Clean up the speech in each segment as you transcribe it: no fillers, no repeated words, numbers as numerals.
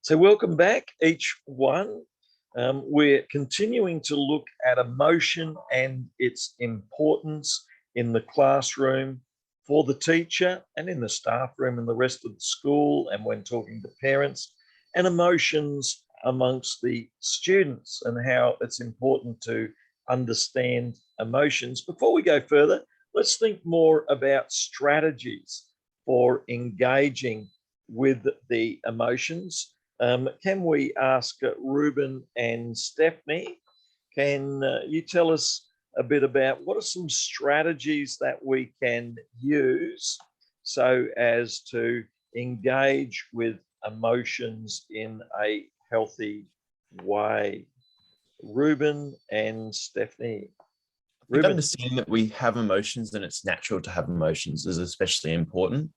So welcome back, each one. We're continuing to look at emotion and its importance in the classroom for the teacher and in the staff room and the rest of the school, and when talking to parents, and emotions amongst the students and how it's important to understand emotions. Before we go further, let's think more about strategies for engaging with the emotions. Can we ask Ruben and Stephanie, can you tell us a bit about what are some strategies that we can use so as to engage with emotions in a healthy way? Ruben and Stephanie. I think understanding that we have emotions and it's natural to have emotions is especially important.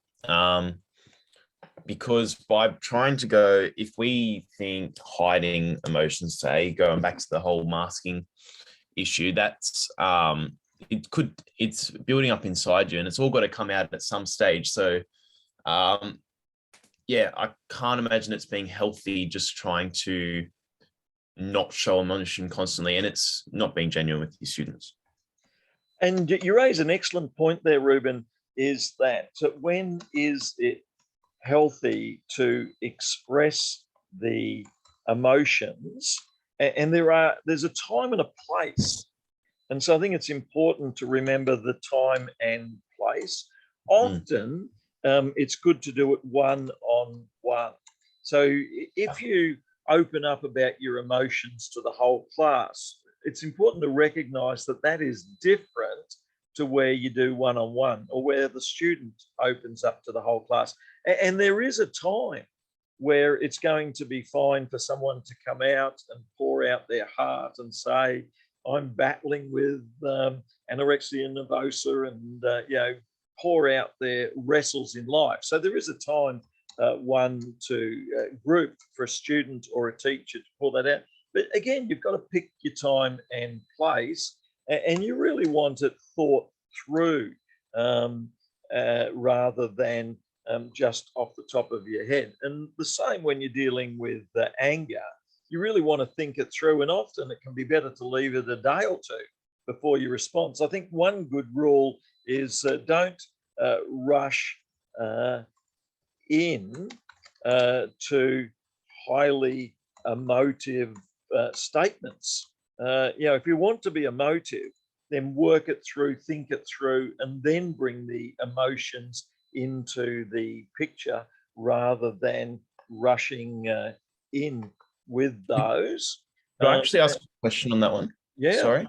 Because by trying to go, if we think hiding emotions, say, going back to the whole masking issue, that's it's building up inside you and it's all got to come out at some stage. So yeah, I can't imagine it's being healthy just trying to not show emotion constantly, and it's not being genuine with your students. And you raise an excellent point there, Ruben, is that when is it healthy to express the emotions? And there's a time and a place. And so I think it's important to remember the time and place. Often it's good to do it one-on-one. So if you open up about your emotions to the whole class, it's important to recognize that that is different to where you do one-on-one or where the student opens up to the whole class. And there is a time where it's going to be fine for someone to come out and pour out their heart and say, I'm battling with anorexia nervosa, and pour out their wrestles in life. So there is a time one to group for a student or a teacher to pull that out. But again, you've got to pick your time and place, and you really want it thought through rather than just off the top of your head. And the same when you're dealing with anger, you really want to think it through, and often it can be better to leave it a day or two before you respond. So I think one good rule is don't rush in to highly emotive statements. If you want to be emotive, then work it through, think it through, and then bring the emotions into the picture rather than rushing in with those. Can I actually ask a question on that one? Yeah. Sorry.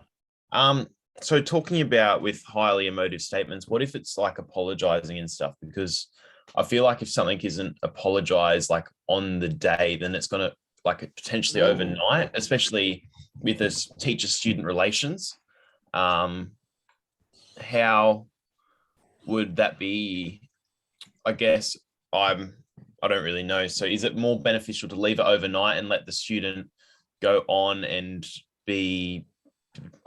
So talking about with highly emotive statements, what if it's like apologizing and stuff? Because I feel like if something isn't apologized like on the day, then it's going to like potentially overnight, especially with this teacher-student relations. How would that be? I guess I don't really know. So is it more beneficial to leave it overnight and let the student go on and be,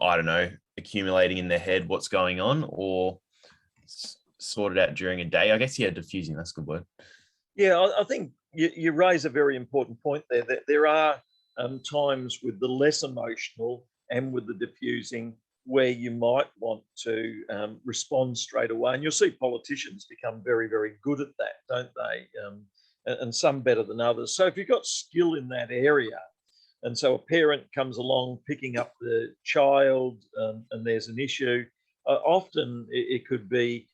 I don't know, accumulating in their head what's going on, or sort it out during a day? I guess, yeah, diffusing, that's a good word. Yeah, I think you raise a very important point there, that there are times with the less emotional and with the diffusing where you might want to respond straight away. And you'll see politicians become very, very good at that, don't they? And some better than others. So if you've got skill in that area, and so a parent comes along picking up the child and there's an issue, often it could be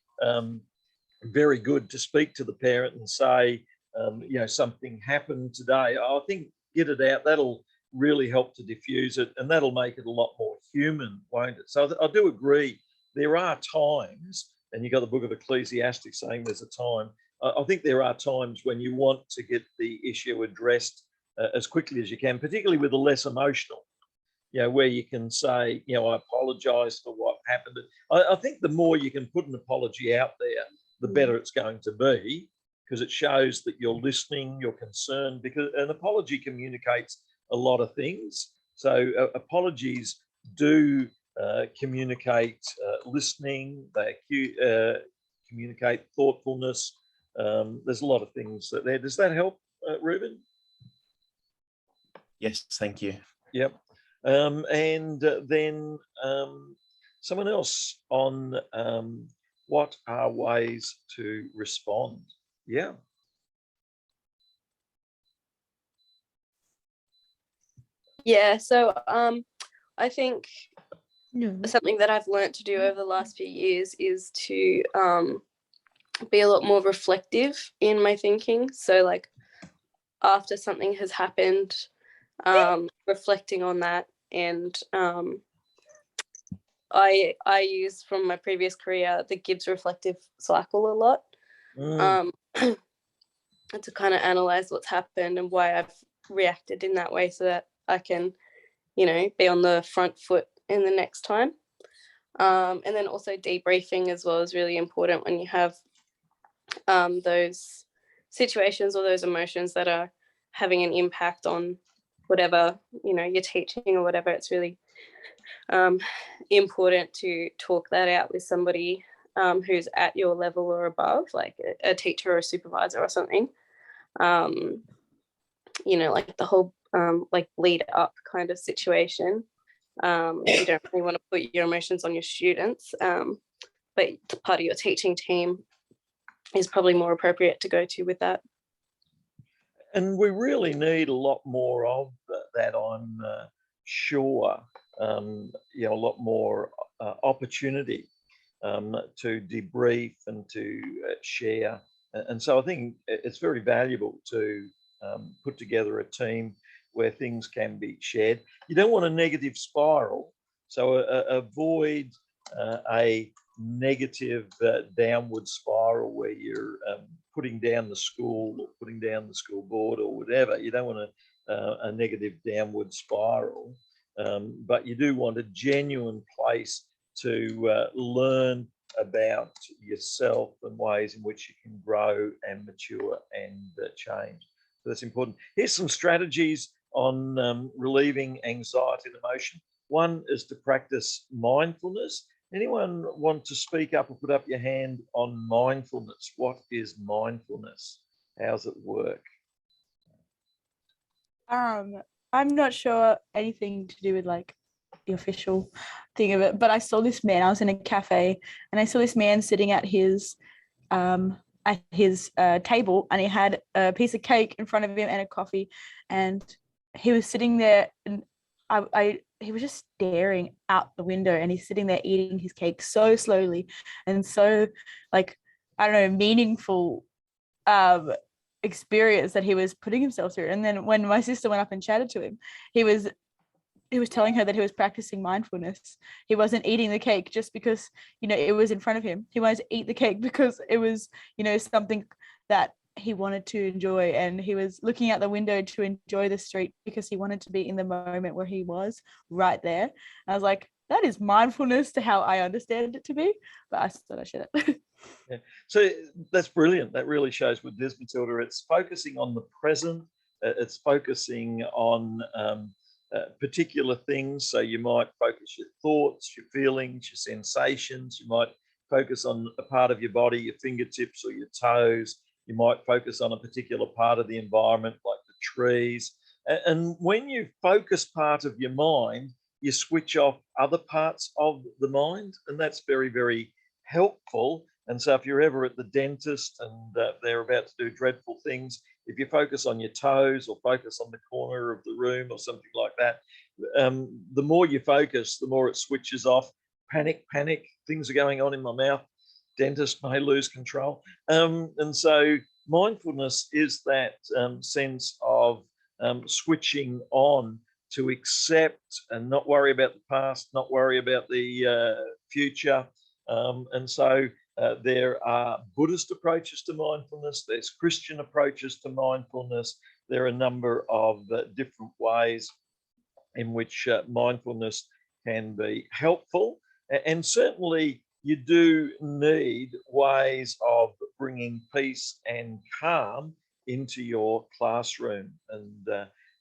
very good to speak to the parent and say, something happened today. I think get it out. That'll really help to diffuse it, and that'll make it a lot more human, won't it? So I do agree. There are times, and you got the book of Ecclesiastes saying there's a time. I think there are times when you want to get the issue addressed as quickly as you can, particularly with the less emotional, where you can say, I apologize for what happened. I think the more you can put an apology out there, the better it's going to be, because it shows that you're listening, you're concerned, because an apology communicates a lot of things. So apologies do communicate listening, they communicate thoughtfulness. There's a lot of things there. Does that help, Ruben? Yes, thank you. Yep. And then someone else on what are ways to respond? Yeah. Yeah, so I think something that I've learned to do over the last few years is to be a lot more reflective in my thinking. So like after something has happened, reflecting on that, and I use from my previous career the Gibbs reflective cycle a lot. To kind of analyze what's happened and why I've reacted in that way so that I can, be on the front foot in the next time. And then also debriefing as well is really important when you have those situations or those emotions that are having an impact on whatever, you're teaching or whatever. It's really important to talk that out with somebody who's at your level or above, like a teacher or a supervisor or something. Like the whole like lead up kind of situation. You don't really want to put your emotions on your students, but part of your teaching team is probably more appropriate to go to with that. And we really need a lot more of that, I'm sure. A lot more opportunity to debrief and to share. And so I think it's very valuable to put together a team where things can be shared. You don't want a negative spiral, so avoid a negative downward spiral where you're putting down the school or putting down the school board or whatever. You don't want a negative downward spiral, but you do want a genuine place to learn about yourself and ways in which you can grow and mature and change. So that's important. Here's some strategies on relieving anxiety and emotion. One is to practice mindfulness. Anyone want to speak up or put up your hand on mindfulness? What is mindfulness? How's it work? I'm not sure anything to do with like the official thing of it, but I saw this man. I was in a cafe and I saw this man sitting at his table, and he had a piece of cake in front of him and a coffee, and he was sitting there, and he was just staring out the window, and he's sitting there eating his cake so slowly and so, like, I don't know, meaningful experience that he was putting himself through. And then when my sister went up and chatted to him, he was telling her that he was practicing mindfulness. He wasn't eating the cake just because, it was in front of him. He wanted to eat the cake because it was, something that he wanted to enjoy. And he was looking out the window to enjoy the street because he wanted to be in the moment where he was right there. And I was like, that is mindfulness to how I understand it to be. But I thought I should. Yeah. So that's brilliant. That really shows with this, Matilda. It's focusing on the present. It's focusing on particular things. So you might focus your thoughts, your feelings, your sensations. You might focus on a part of your body, your fingertips or your toes. You might focus on a particular part of the environment, like the trees. And when you focus part of your mind, you switch off other parts of the mind. And that's very, very helpful. And so if you're ever at the dentist and they're about to do dreadful things, if you focus on your toes or focus on the corner of the room or something like that, the more you focus, the more it switches off. Panic, things are going on in my mouth. Dentist may lose control. And so mindfulness is that sense of switching on to accept and not worry about the past, not worry about the future. And so there are Buddhist approaches to mindfulness, there's Christian approaches to mindfulness. There are a number of different ways in which mindfulness can be helpful. And certainly you do need ways of bringing peace and calm into your classroom. And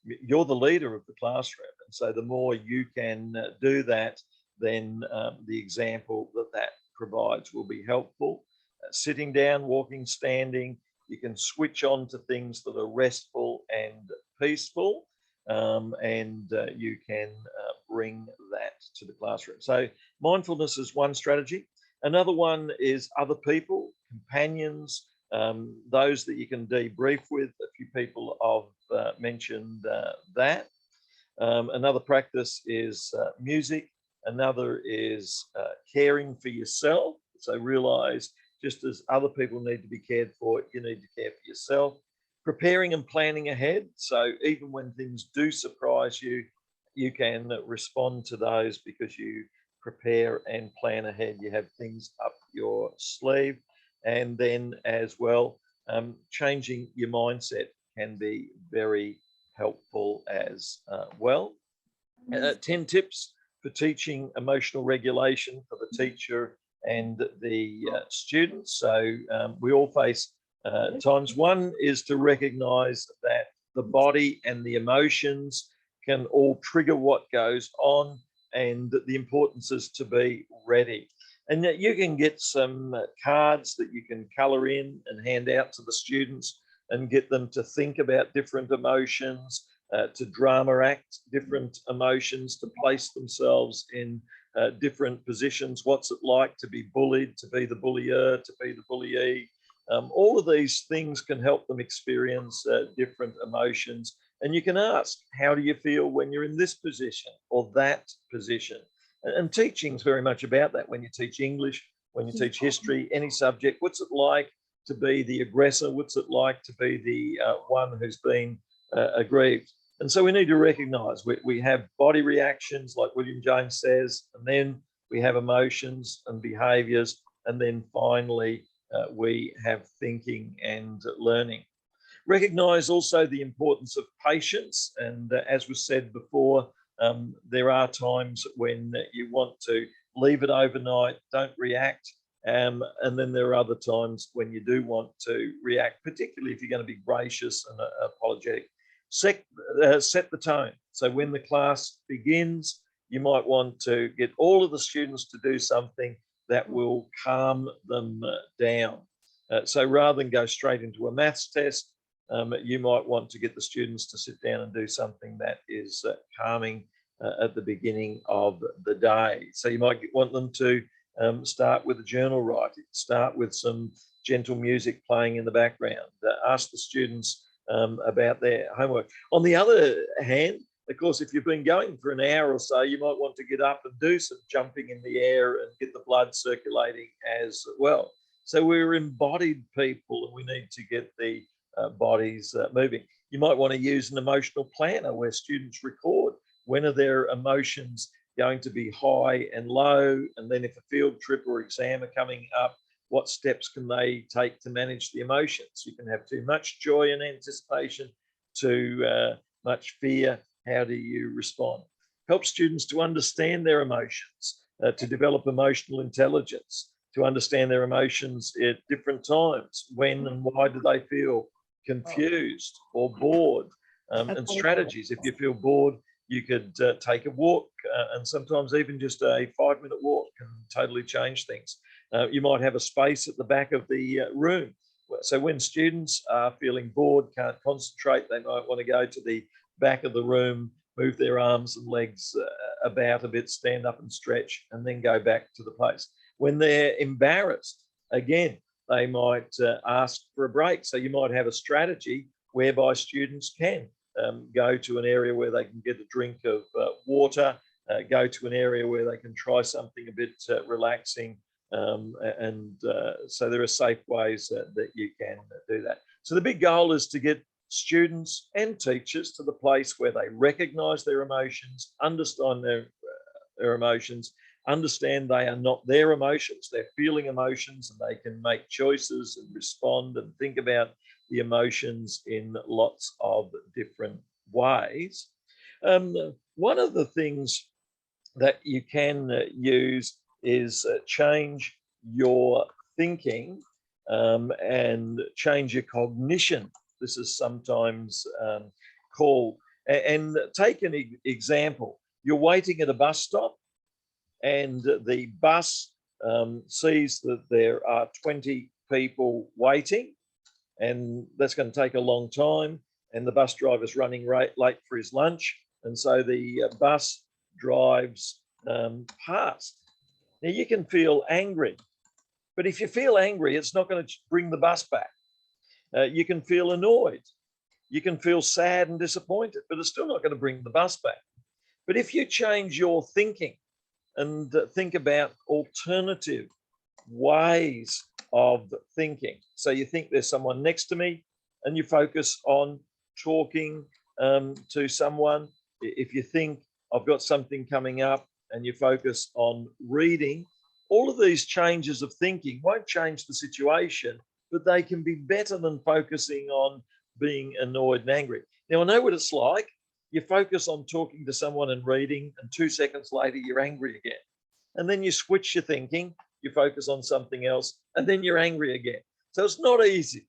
you're the leader of the classroom. And so the more you can do that, then the example that provides will be helpful. Sitting down, walking, standing, you can switch on to things that are restful and peaceful. and you can bring that to the classroom. So mindfulness is one strategy. Another one is other people, companions, those that you can debrief with. A few people have mentioned that. Another practice is music. Another is caring for yourself. So realize just as other people need to be cared for, you need to care for yourself. Preparing and planning ahead. So even when things do surprise you, you can respond to those because you prepare and plan ahead. You have things up your sleeve. And then as well, changing your mindset can be very helpful as well. 10 tips for teaching emotional regulation for the teacher and the students. So we all face times. One is to recognize that the body and the emotions can all trigger what goes on, and the importance is to be ready. And that you can get some cards that you can color in and hand out to the students and get them to think about different emotions, to drama act different emotions, to place themselves in different positions. What's it like to be bullied, to be the bullier, to be the bullyee? All of these things can help them experience different emotions. And you can ask, how do you feel when you're in this position or that position? And teaching is very much about that. When you teach English, when you teach history, any subject, what's it like to be the aggressor? What's it like to be the one who's been aggrieved? And so we need to recognize we have body reactions, like William James says, and then we have emotions and behaviors, and then finally we have thinking and learning. Recognize also the importance of patience. And as was said before, there are times when you want to leave it overnight, don't react. And then there are other times when you do want to react, particularly if you're going to be gracious and apologetic. Set the tone. So when the class begins, you might want to get all of the students to do something that will calm them down. So rather than go straight into a maths test, you might want to get the students to sit down and do something that is calming at the beginning of the day. So you might want them to start with a journal writing, start with some gentle music playing in the background, ask the students about their homework. On the other hand, of course, if you've been going for an hour or so, you might want to get up and do some jumping in the air and get the blood circulating as well. So we're embodied people and we need to get the bodies moving. You might want to use an emotional planner where students record when are their emotions going to be high and low, and then if a field trip or exam are coming up, what steps can they take to manage the emotions? You can have too much joy and anticipation, too much fear. How do you respond? Help students to understand their emotions, to develop emotional intelligence, to understand their emotions at different times. When and why do they feel confused or bored? And strategies. If you feel bored, you could take a walk, and sometimes even just a 5-minute walk can totally change things. You might have a space at the back of the room. So when students are feeling bored, can't concentrate, they might want to go to the back of the room, move their arms and legs about a bit, stand up and stretch, and then go back to the place. When they're embarrassed, again, they might ask for a break. So you might have a strategy whereby students can go to an area where they can get a drink of water, go to an area where they can try something a bit relaxing. So there are safe ways that you can do that. So the big goal is to get students and teachers to the place where they recognize their emotions, understand their emotions, understand they are not their emotions, they're feeling emotions, and they can make choices and respond and think about the emotions in lots of different ways. One of the things that you can use is change your thinking and change your cognition. This is sometimes called, and take an example. You're waiting at a bus stop and the bus sees that there are 20 people waiting, and that's going to take a long time. and the bus driver's running late for his lunch, and so the bus drives past. Now you can feel angry, but if you feel angry, it's not going to bring the bus back. You can feel annoyed. You can feel sad and disappointed, but it's still not going to bring the bus back. But if you change your thinking and think about alternative ways of thinking, so you think there's someone next to me and you focus on talking to someone. If you think I've got something coming up and you focus on reading, all of these changes of thinking won't change the situation, but they can be better than focusing on being annoyed and angry. Now, I know what it's like. You focus on talking to someone and reading, and 2 seconds later, you're angry again. And then you switch your thinking, you focus on something else, and then you're angry again. So it's not easy.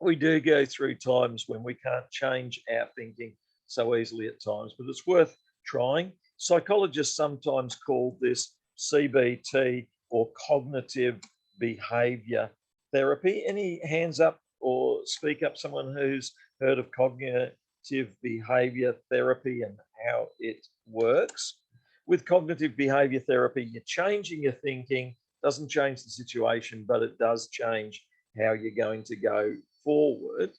We do go through times when we can't change our thinking so easily at times, but it's worth trying. Psychologists sometimes call this CBT, or cognitive behavior therapy. Any hands up or speak up, someone who's heard of cognitive behavior therapy and how it works? With cognitive behavior therapy, you're changing your thinking. Doesn't change the situation, but it does change how you're going to go forward.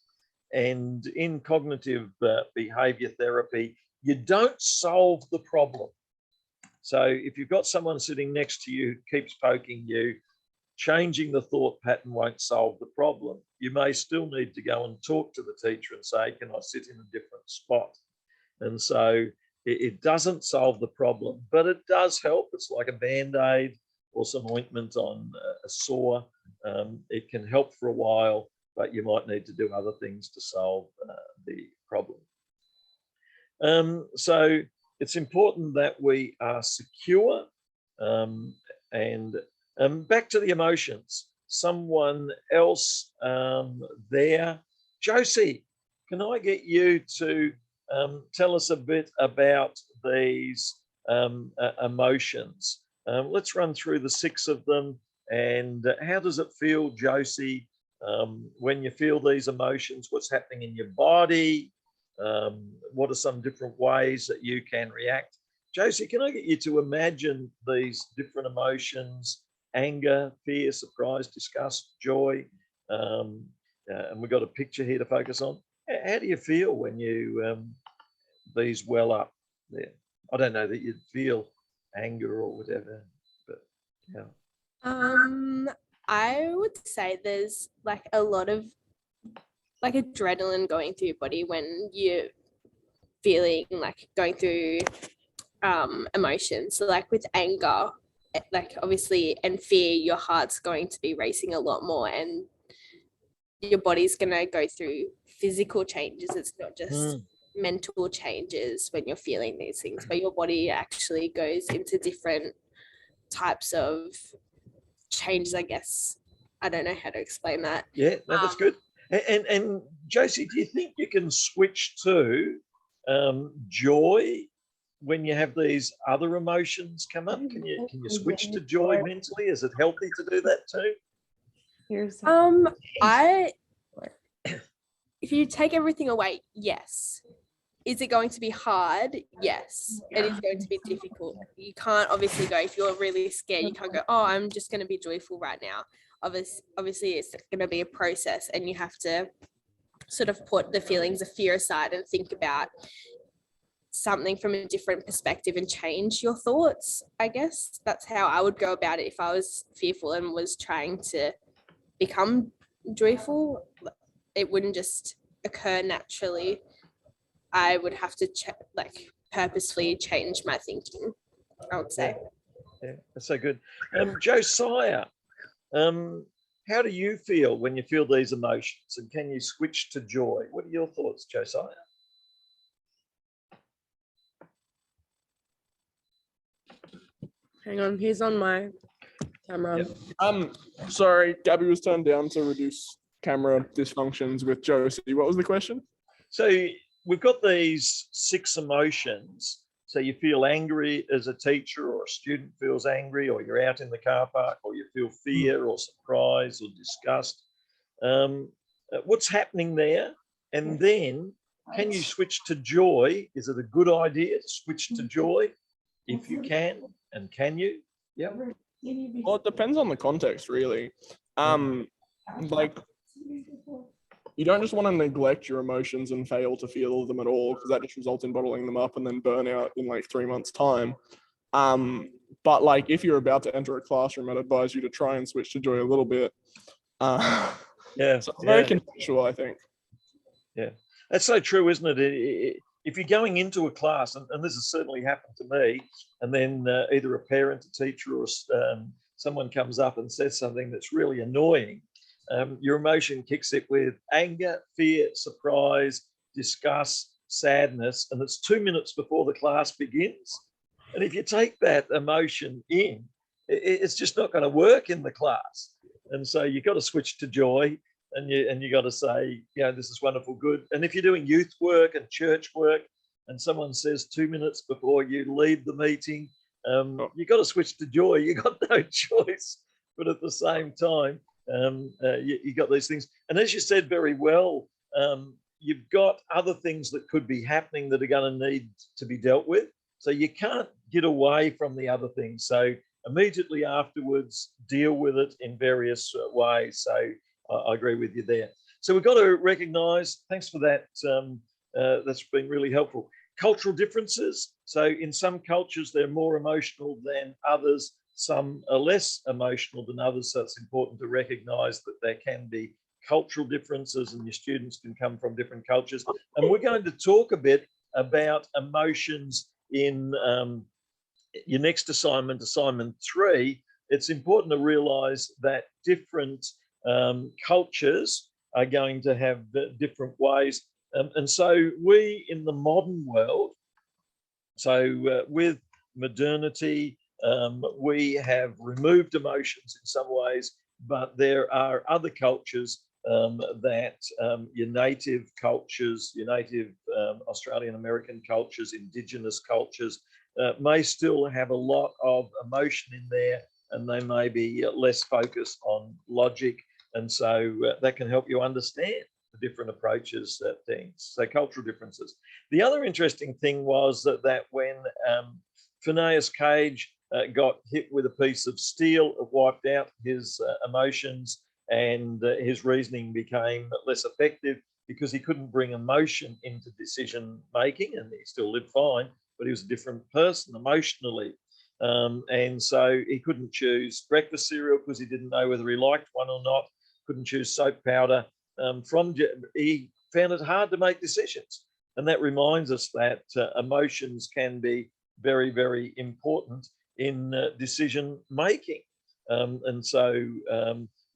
And in cognitive behavior therapy, you don't solve the problem. So if you've got someone sitting next to you who keeps poking you, changing the thought pattern won't solve the problem. You may still need to go and talk to the teacher and say, can I sit in a different spot? And so it doesn't solve the problem, but it does help. It's like a Band-Aid or some ointment on a sore. It can help for a while, but you might need to do other things to solve the problem. So it's important that we are secure. And back to the emotions. Someone else there. Josie, can I get you to tell us a bit about these emotions? Let's run through the 6 of them. And how does it feel, Josie, when you feel these emotions? What's happening in your body? What are some different ways that you can react? Josie, can I get you to imagine these different emotions: anger, fear, surprise, disgust, joy? And we've got a picture here to focus on. How do you feel when you these well up there? I don't know that you'd feel anger or whatever, but yeah. I would say there's like a lot of like adrenaline going through your body when you're feeling like going through emotions. So like with anger, like obviously, and fear, your heart's going to be racing a lot more and your body's going to go through physical changes. It's not just mental changes when you're feeling these things, but your body actually goes into different types of changes, I guess. I don't know how to explain that. Yeah, no, that's good. And Josie, do you think you can switch to joy when you have these other emotions come up? Can you switch to joy mentally? Is it healthy to do that too? If you take everything away, yes. Is it going to be hard? Yes. It is going to be difficult. You can't obviously go, if you're really scared, you can't go, oh, I'm just going to be joyful right now. Obviously, it's going to be a process, and you have to sort of put the feelings of fear aside and think about something from a different perspective and change your thoughts. I guess that's how I would go about it if I was fearful and was trying to become joyful. It wouldn't just occur naturally. I would have to purposefully change my thinking, I would say. Yeah, that's so good. Josiah, how do you feel when you feel these emotions, and can you switch to joy? What are your thoughts, Josiah? Hang on, he's on my camera. Yep. Sorry, Gabby was turned down to reduce camera dysfunctions with Josie. What was the question? So we've got these 6 emotions. So you feel angry as a teacher, or a student feels angry, or you're out in the car park, or you feel fear or surprise or disgust. What's happening there? And then can you switch to joy? Is it a good idea to switch to joy? If you can, and can you? Yeah. Well, it depends on the context, really. Like, you don't just want to neglect your emotions and fail to feel them at all, because that just results in bottling them up and then burnout in like 3 months' time. But like, if you're about to enter a classroom, I'd advise you to try and switch to joy a little bit. So it's very contextual, I think. Yeah, that's so true, isn't it? If you're going into a class, and this has certainly happened to me, and then either a parent, a teacher, or someone comes up and says something that's really annoying, your emotion kicks it with anger, fear, surprise, disgust, sadness, and it's 2 minutes before the class begins. And if you take that emotion in, it's just not going to work in the class. And so you've got to switch to joy, and you got to say, this is wonderful, good. And if you're doing youth work and church work, and someone says 2 minutes before you leave the meeting, you got to switch to joy. You got no choice. But at the same time, you got these things. And as you said very well, you've got other things that could be happening that are going to need to be dealt with. So you can't get away from the other things. So immediately afterwards, deal with it in various ways. So I agree with you there. So we've got to recognise, thanks for that. That's been really helpful. Cultural differences. So in some cultures, they're more emotional than others. Some are less emotional than others. So it's important to recognise that there can be cultural differences, and your students can come from different cultures. And we're going to talk a bit about emotions in your next assignment, assignment 3. It's important to realise that different cultures are going to have different ways. And so we in the modern world, so with modernity, we have removed emotions in some ways, but there are other cultures that your native cultures, your native Australian American cultures, Indigenous cultures may still have a lot of emotion in there, and they may be less focused on logic. And so that can help you understand the different approaches at things. So cultural differences. The other interesting thing was that when Phineas Cage got hit with a piece of steel, it wiped out his emotions, and his reasoning became less effective because he couldn't bring emotion into decision making, and he still lived fine, but he was a different person emotionally. And so he couldn't choose breakfast cereal because he didn't know whether he liked one or not, couldn't choose soap powder. He found it hard to make decisions. And that reminds us that emotions can be very, very important in decision making. And so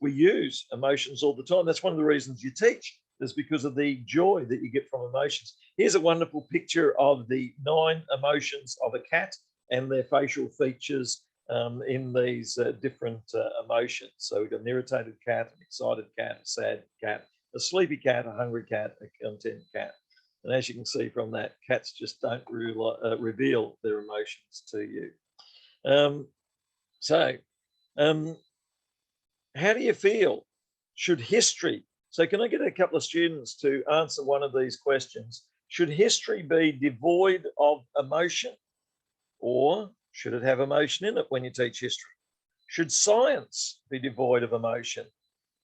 we use emotions all the time. That's one of the reasons you teach, is because of the joy that you get from emotions. Here's a wonderful picture of the 9 emotions of a cat and their facial features in these different emotions. So we've got an irritated cat, an excited cat, a sad cat, a sleepy cat, a hungry cat, a content cat. And as you can see from that, cats just don't reveal their emotions to you. How do you feel? Should history, so can I get a couple of students to answer one of these questions? Should history be devoid of emotion, or should it have emotion in it when you teach history? Should science be devoid of emotion,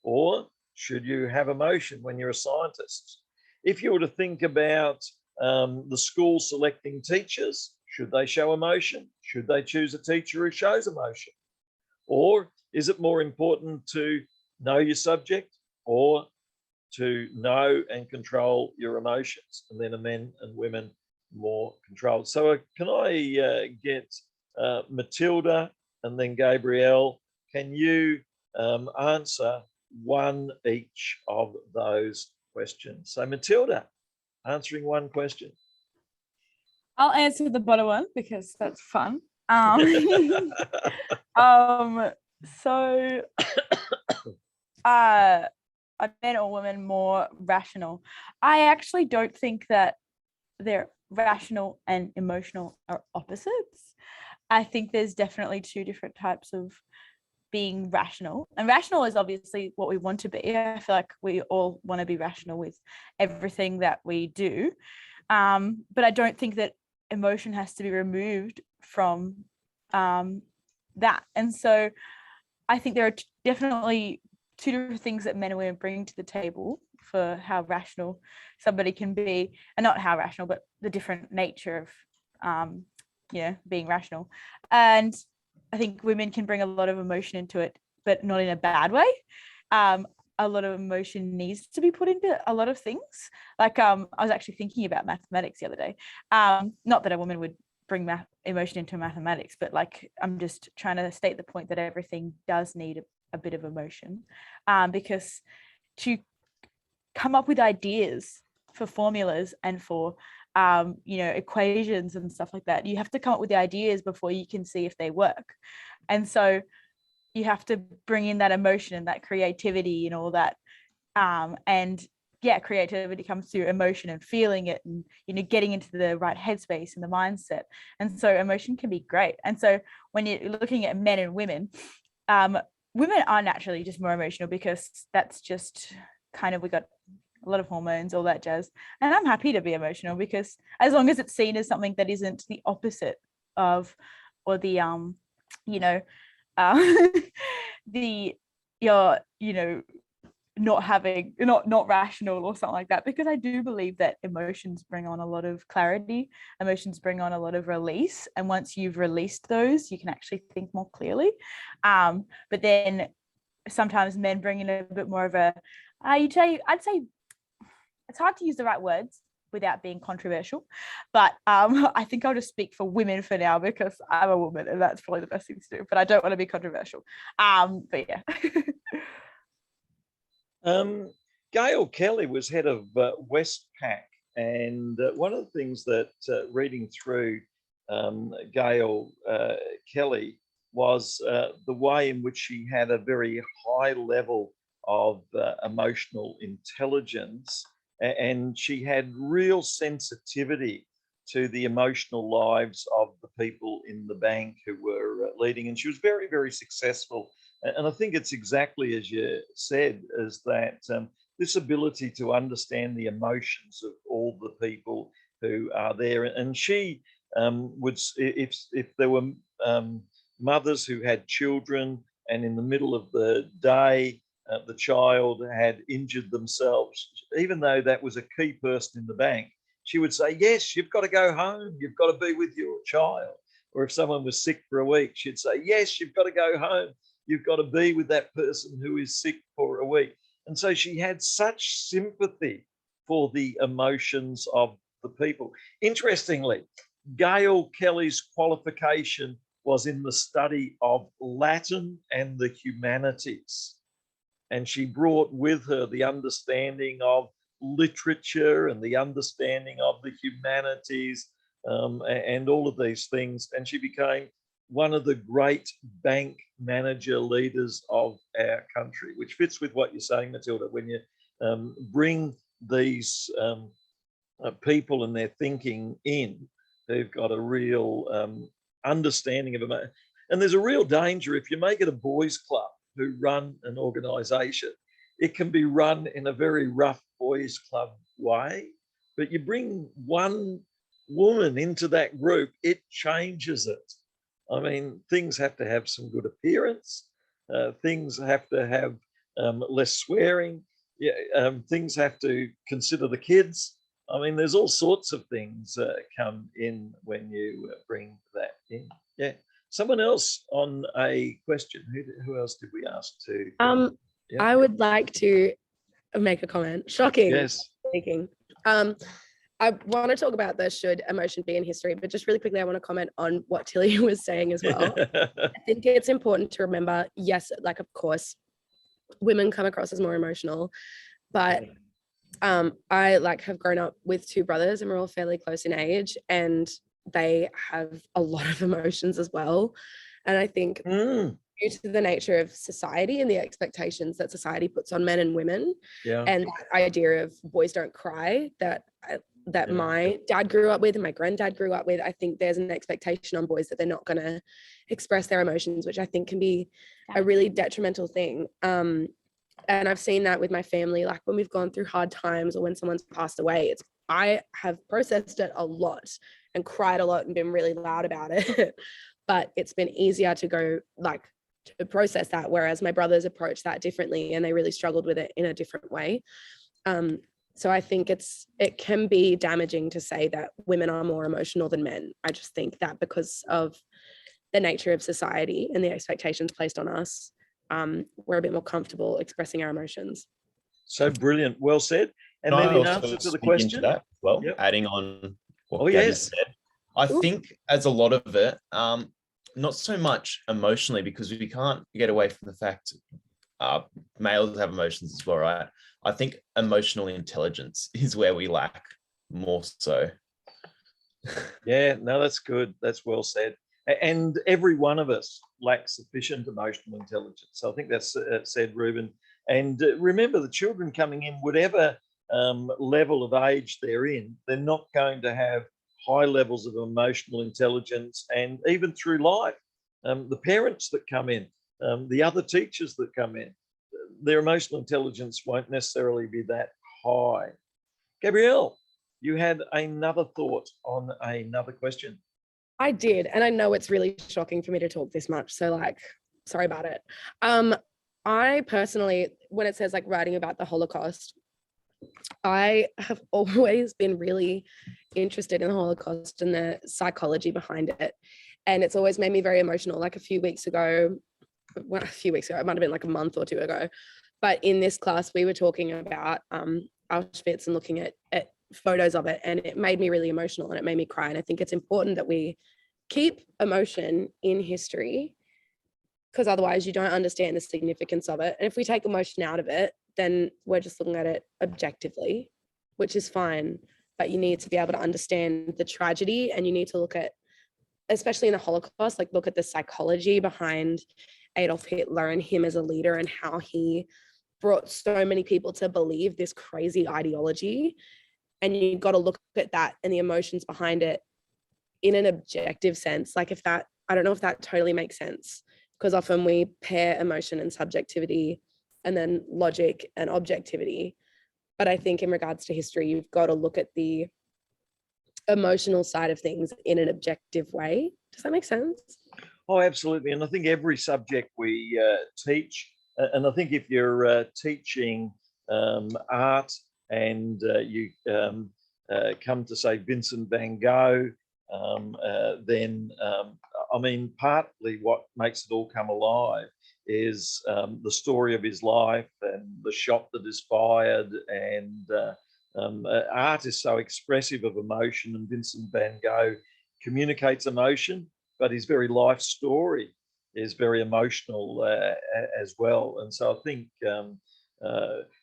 or should you have emotion when you're a scientist? If you were to think about the school selecting teachers, should they show emotion? Should they choose a teacher who shows emotion? Or is it more important to know your subject, or to know and control your emotions? And then are men and women more controlled? So can I get Matilda and then Gabrielle? Can you answer one each of those questions? So Matilda, answering one question. I'll answer the bottom one because that's fun. So are men or women more rational? I actually don't think that they're rational and emotional are opposites. I think there's definitely 2 different types of being rational, and rational is obviously what we want to be. I feel like we all want to be rational with everything that we do, but I don't think that emotion has to be removed from that. And so I think there are definitely two different things that men and women bring to the table for how rational somebody can be, and not how rational, but the different nature of being rational. And I think women can bring a lot of emotion into it, but not in a bad way. A lot of emotion needs to be put into a lot of things. Like I was actually thinking about mathematics the other day. Not that a woman would bring emotion into mathematics, but like I'm just trying to state the point that everything does need a bit of emotion, because to come up with ideas for formulas and for equations and stuff like that, you have to come up with the ideas before you can see if they work. And so you have to bring in that emotion and that creativity and all that. Creativity comes through emotion and feeling it, and getting into the right headspace and the mindset. And so emotion can be great. And so when you're looking at men and women are naturally just more emotional, because that's just kind of, we got a lot of hormones, all that jazz. And I'm happy to be emotional, because as long as it's seen as something that isn't the opposite of, or the not rational or something like that. Because I do believe that emotions bring on a lot of clarity, emotions bring on a lot of release, and once you've released those, you can actually think more clearly. But then sometimes men bring in a bit more of a I'd say it's hard to use the right words without being controversial, but I think I'll just speak for women for now, because I'm a woman and that's probably the best thing to do, but I don't want to be controversial. But yeah. Gail Kelly was head of Westpac, and one of the things that reading through Gail Kelly was the way in which she had a very high level of emotional intelligence, and she had real sensitivity to the emotional lives of the people in the bank who were leading, and she was very, very successful. And I think it's exactly as you said, is that this ability to understand the emotions of all the people who are there. And she would, if there were mothers who had children, and in the middle of the day, the child had injured themselves, even though that was a key person in the bank, she would say, yes, you've got to go home. You've got to be with your child. Or if someone was sick for a week, she'd say, yes, you've got to go home. You've got to be with that person who is sick for a week. And so she had such sympathy for the emotions of the people. Interestingly, Gail Kelly's qualification was in the study of Latin and the humanities. And she brought with her the understanding of literature and the understanding of the humanities, and all of these things. And she became one of the great bank manager leaders of our country, which fits with what you're saying, Matilda, when you bring these people and their thinking in, they've got a real understanding of it. And there's a real danger if you make it a boys' club who run an organisation. It can be run in a very rough boys' club way, but you bring one woman into that group, it changes it. I mean, things have to have some good appearance. Things have to have less swearing. Things have to consider the kids. I mean, there's all sorts of things come in when you bring that in. Yeah. Someone else on a question. Who else did we ask to? Yeah. I would like to make a comment. Shocking. Yes. Speaking. I want to talk about the should emotion be in history, but just really quickly, I want to comment on what Tilly was saying as well. I think it's important to remember, yes, like, of course, women come across as more emotional, but I have grown up with two brothers and we're all fairly close in age, and they have a lot of emotions as well. And I think due to the nature of society and the expectations that society puts on men and women, and the idea of boys don't cry, that that my dad grew up with and my granddad grew up with. I think there's an expectation on boys that they're not going to express their emotions, which I think can be a really detrimental thing. And I've seen that with my family, like when we've gone through hard times or when someone's passed away, I have processed it a lot and cried a lot and been really loud about it. But it's been easier to go like to process that, whereas my brothers approached that differently and they really struggled with it in a different way. So I think it can be damaging to say that women are more emotional than men. I just think that because of the nature of society and the expectations placed on us, we're a bit more comfortable expressing our emotions. So brilliant. Well said. And Can I maybe an also answer to the speak question. into that? Well, Yep. adding on what Oh, Gabby yes. said, I think as a lot of it, not so much emotionally, because we can't get away from the fact males have emotions as well, right? I think emotional intelligence is where we lack more so. Yeah, no, that's good. That's well said. And every one of us lacks sufficient emotional intelligence. So I think that's said, Ruben. And remember, the children coming in, whatever level of age they're in, they're not going to have high levels of emotional intelligence. And even through life, the parents that come in, the other teachers that come in, their emotional intelligence won't necessarily be that high. Gabrielle, you had another thought on another question. I did, and I know it's really shocking for me to talk this much, so like, sorry about it. I personally, when it says like writing about the Holocaust, I have always been really interested in the Holocaust and the psychology behind it, and it's always made me very emotional. Like a few weeks ago, it might have been like a month or two ago, but in this class we were talking about Auschwitz and looking at photos of it, and it made me really emotional and it made me cry. And I think it's important that we keep emotion in history, because otherwise you don't understand the significance of it. And if we take emotion out of it, then we're just looking at it objectively, which is fine, but you need to be able to understand the tragedy, and you need to look at, especially in the Holocaust, like look at the psychology behind Adolf Hitler and him as a leader and how he brought so many people to believe this crazy ideology. And you've got to look at that and the emotions behind it in an objective sense. Like if that, I don't know if that totally makes sense, because often we pair emotion and subjectivity and then logic and objectivity. But I think in regards to history, you've got to look at the emotional side of things in an objective way. Does that make sense? Oh, absolutely. And I think every subject we teach, and I think if you're teaching art and you come to say Vincent van Gogh, then I mean, partly what makes it all come alive is the story of his life and the shot that is fired. And art is so expressive of emotion, and Vincent van Gogh communicates emotion, but his very life story is very emotional as well. And so I think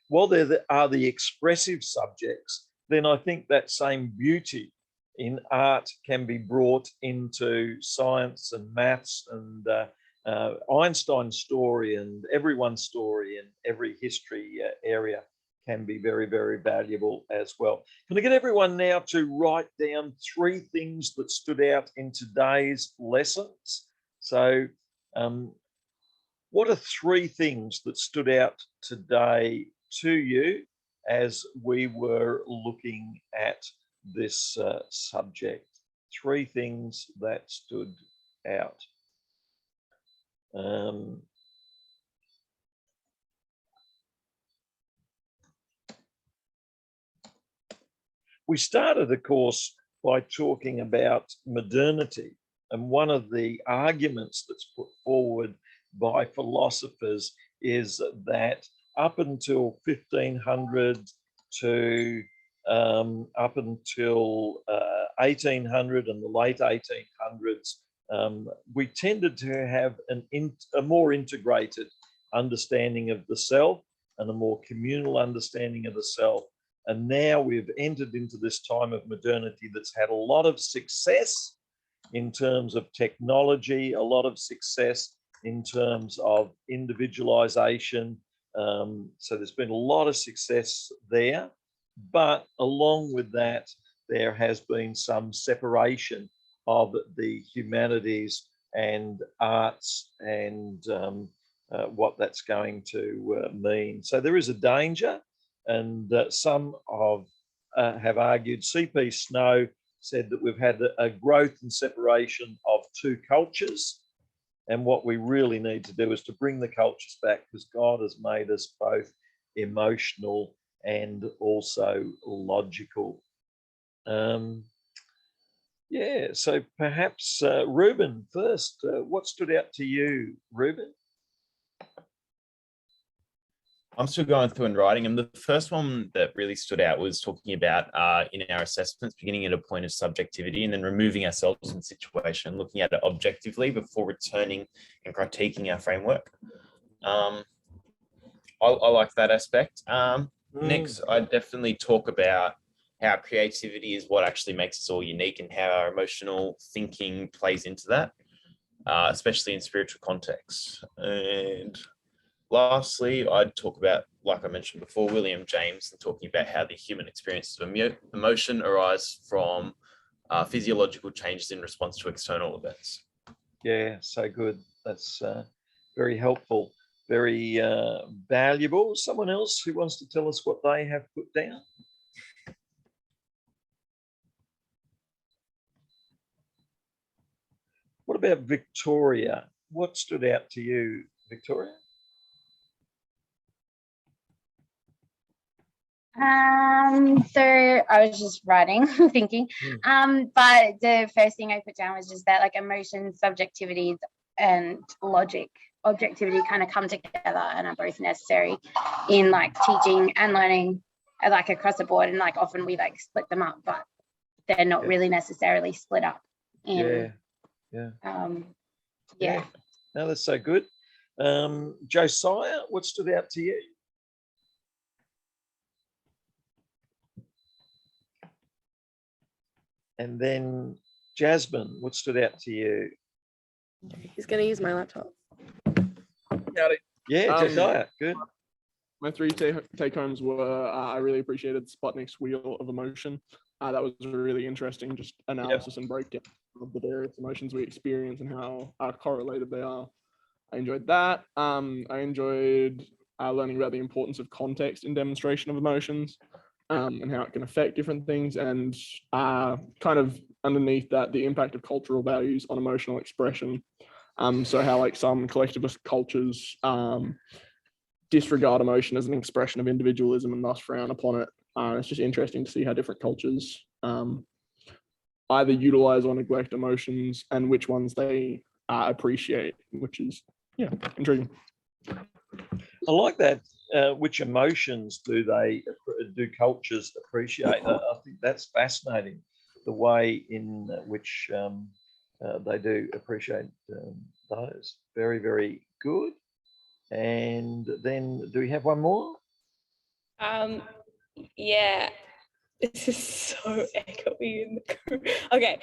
while there are the expressive subjects, then I think that same beauty in art can be brought into science and maths, and Einstein's story and everyone's story in every history area can be very, very valuable as well. Can I get everyone now to write down 3 things that stood out in today's lessons? So what are 3 things that stood out today to you as we were looking at this subject? 3 things that stood out. We started, of course, by talking about modernity, and one of the arguments that's put forward by philosophers is that up until 1500 to up until 1800 and the late 1800s, we tended to have a more integrated understanding of the self and a more communal understanding of the self. And now we've entered into this time of modernity that's had a lot of success in terms of technology, a lot of success in terms of individualization. So there's been a lot of success there. But along with that, there has been some separation of the humanities and arts and what that's going to mean. So there is a danger, and some have argued, CP Snow said that we've had a growth and separation of two cultures. And what we really need to do is to bring the cultures back, because God has made us both emotional and also logical. Yeah, so perhaps Ruben first. What stood out to you, Ruben? I'm still going through and writing them. The first one that really stood out was talking about in our assessments, beginning at a point of subjectivity and then removing ourselves from the situation, looking at it objectively before returning and critiquing our framework. I like that aspect. Next, I definitely talk about how creativity is what actually makes us all unique and how our emotional thinking plays into that, especially in spiritual contexts. And lastly, I'd talk about, like I mentioned before, William James, and talking about how the human experiences of emotion arise from physiological changes in response to external events. Yeah, so good. That's very helpful, very valuable. Someone else who wants to tell us what they have put down? What about Victoria? What stood out to you, Victoria? So I was just writing, thinking. But the first thing I put down was just that, like, emotion, subjectivity, and logic, objectivity kind of come together and are both necessary in like teaching and learning, like across the board. And like often we like split them up, but they're not really necessarily split up. In, yeah. No, that's so good. Josiah, what stood out to you? And then Jasmine, what stood out to you? He's going to use my laptop. Yeah, Josiah, good. My three take-homes were, I really appreciated Sputnik's Wheel of Emotion. That was really interesting, just analysis and breakdown of the various emotions we experience and how correlated they are. I enjoyed that. I enjoyed learning about the importance of context in demonstration of emotions. And how it can affect different things, and kind of underneath that, the impact of cultural values on emotional expression. So how like some collectivist cultures disregard emotion as an expression of individualism and thus frown upon it. It's just interesting to see how different cultures either utilize or neglect emotions and which ones they appreciate, which is intriguing. I like that. Which emotions do cultures appreciate? I think that's fascinating, the way in which they do appreciate those. Very, very good. And then do we have one more? Yeah, this is so echoey in the group. Okay.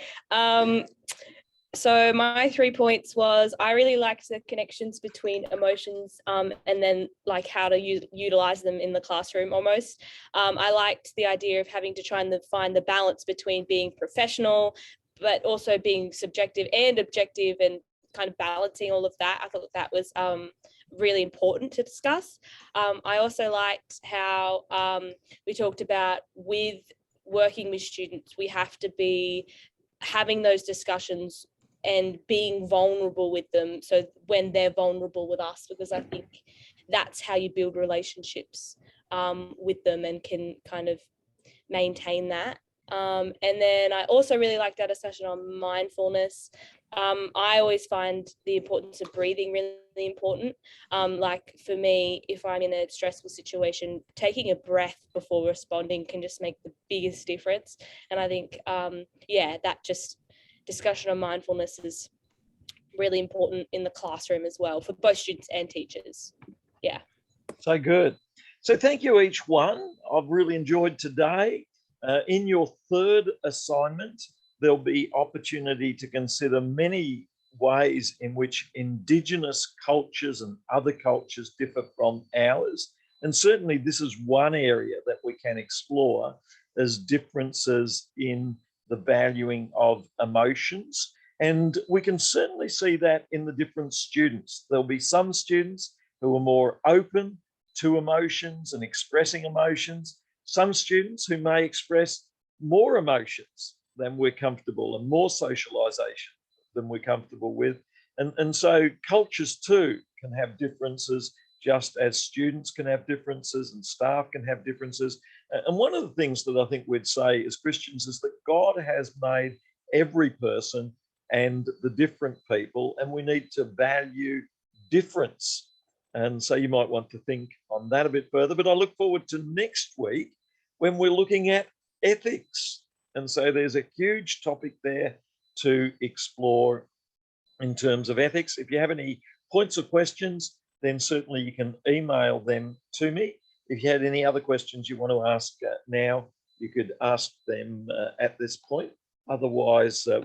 So my 3 points was, I really liked the connections between emotions and then like how to utilize them in the classroom almost. I liked the idea of having to try and find the balance between being professional, but also being subjective and objective, and kind of balancing all of that. I thought that was really important to discuss. I also liked how we talked about with working with students, we have to be having those discussions and being vulnerable with them, so when they're vulnerable with us, because I think that's how you build relationships with them and can kind of maintain that. And then I also really liked our discussion on mindfulness. I always find the importance of breathing really important. Like for me, if I'm in a stressful situation, taking a breath before responding can just make the biggest difference. And I think, that just discussion on mindfulness is really important in the classroom as well for both students and teachers. Yeah. So good. So thank you each one. I've really enjoyed today. In your third assignment, there'll be opportunity to consider many ways in which Indigenous cultures and other cultures differ from ours. And certainly this is one area that we can explore. as differences in the valuing of emotions. And we can certainly see that in the different students. There'll be some students who are more open to emotions and expressing emotions, some students who may express more emotions than we're comfortable and more socialization than we're comfortable with. And so cultures too can have differences, just as students can have differences and staff can have differences. And one of the things that I think we'd say as Christians is that God has made every person and the different people, and we need to value difference. And so you might want to think on that a bit further. But I look forward to next week when we're looking at ethics. And so there's a huge topic there to explore in terms of ethics. If you have any points or questions, then certainly you can email them to me. If you had any other questions you want to ask now, you could ask them at this point. Otherwise,